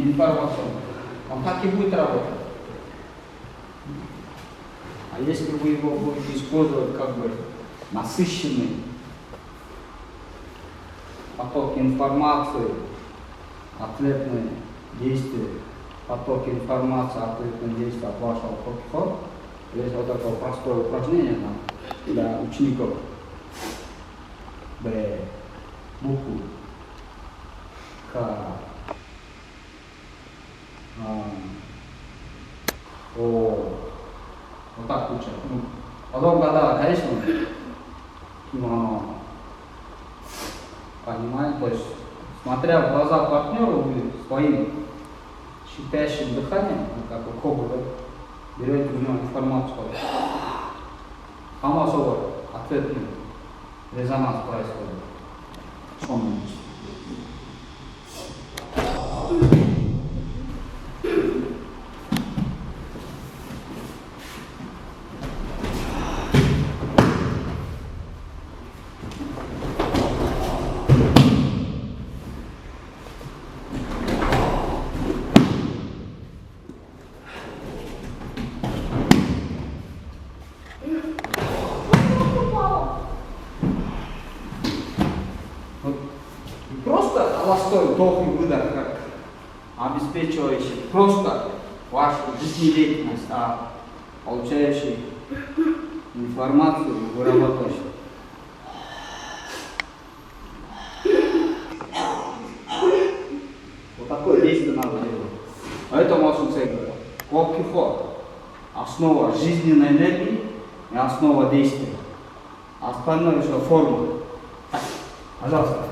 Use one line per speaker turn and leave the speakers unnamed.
информационный. Он так и будет работать. А если вы его будете использовать как бы насыщенный поток информации, ответные действия, поток информации, ответные действия от вашего подхода, есть вот такое простое упражнение для учеников. Б, букву, К, О. Вот так учат. Ну, потом, когда, конечно, понимаете, то есть, смотря в глаза партнеру, вы своим шипящим дыханием, как у кобра, берете в него информацию, само собой, ответный резонанс происходит. Шумный. Просто холостой вдох и выдох, как обеспечивающий просто вашу жизнедеятельность, а получающий информацию и вырабатывающий. Вот такое действие надо делать. Поэтому очень ценно. Копкихот. Основа жизненной энергии и основа действия. Остальное еще форма. Пожалуйста.